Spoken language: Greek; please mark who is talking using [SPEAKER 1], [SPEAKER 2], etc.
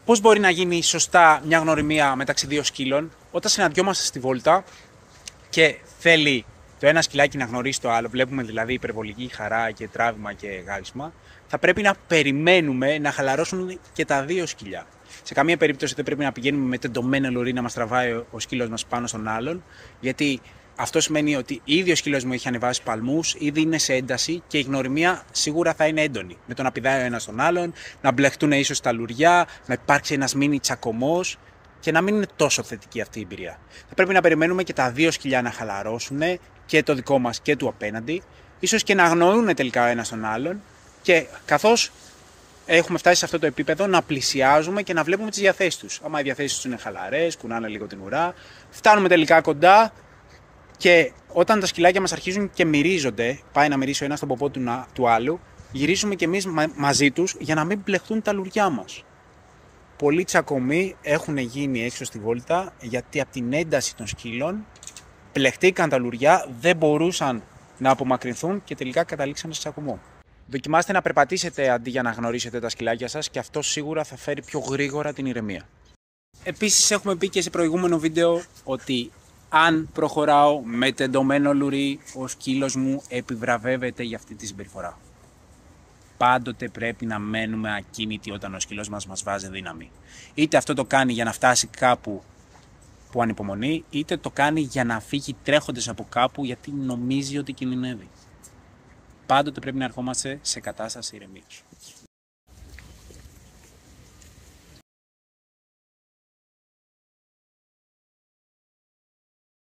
[SPEAKER 1] Πώς μπορεί να γίνει σωστά μια γνωριμία μεταξύ δύο σκύλων? Όταν συναντιόμαστε στη βόλτα και θέλει το ένα σκυλάκι να γνωρίσει το άλλο, βλέπουμε δηλαδή υπερβολική χαρά και τράβημα και γάλισμα, θα πρέπει να περιμένουμε να χαλαρώσουν και τα δύο σκυλιά. Σε καμία περίπτωση δεν πρέπει να πηγαίνουμε με τεντωμένο λουρί να μας τραβάει ο σκύλος μας πάνω στον άλλον, γιατί αυτό σημαίνει ότι ήδη ο σκύλος μου έχει ανεβάσει παλμούς, ήδη είναι σε ένταση και η γνωριμία σίγουρα θα είναι έντονη. Με το να πηδάει ο ένας τον άλλον, να μπλεχτούν ίσως τα λουριά, να υπάρξει ένας μίνι τσακωμός και να μην είναι τόσο θετική αυτή η εμπειρία. Θα πρέπει να περιμένουμε και τα δύο σκυλιά να χαλαρώσουν, και το δικό μας και του απέναντι, ίσως και να αγνοούν τελικά ο ένας τον άλλον, και καθώς έχουμε φτάσει σε αυτό το επίπεδο να πλησιάζουμε και να βλέπουμε τις διαθέσεις τους. Άμα οι διαθέσεις τους είναι χαλαρές, κουνάνε λίγο την ουρά, φτάνουμε τελικά κοντά. Και όταν τα σκυλάκια μας αρχίζουν και μυρίζονται, πάει να μυρίσει ο ένας τον ποπό του άλλου, γυρίζουμε κι εμείς μαζί τους για να μην μπλεχτούν τα λουριά μας. Πολλοί τσακωμοί έχουν γίνει έξω στη βόλτα γιατί από την ένταση των σκύλων μπλεχτήκαν τα λουριά, δεν μπορούσαν να απομακρυνθούν και τελικά καταλήξαν σε τσακωμό. Δοκιμάστε να περπατήσετε αντί για να γνωρίσετε τα σκυλάκια σας και αυτό σίγουρα θα φέρει πιο γρήγορα την ηρεμία. Επίσης, έχουμε πει και σε προηγούμενο βίντεο ότι αν προχωράω με τεντωμένο λουρί, ο σκύλος μου επιβραβεύεται για αυτή τη συμπεριφορά. Πάντοτε πρέπει να μένουμε ακίνητοι όταν ο σκύλος μας βάζει δύναμη. Είτε αυτό το κάνει για να φτάσει κάπου που ανυπομονεί, είτε το κάνει για να φύγει τρέχοντας από κάπου γιατί νομίζει ότι κινδυνεύει. Πάντοτε πρέπει να ερχόμαστε σε κατάσταση ηρεμίας.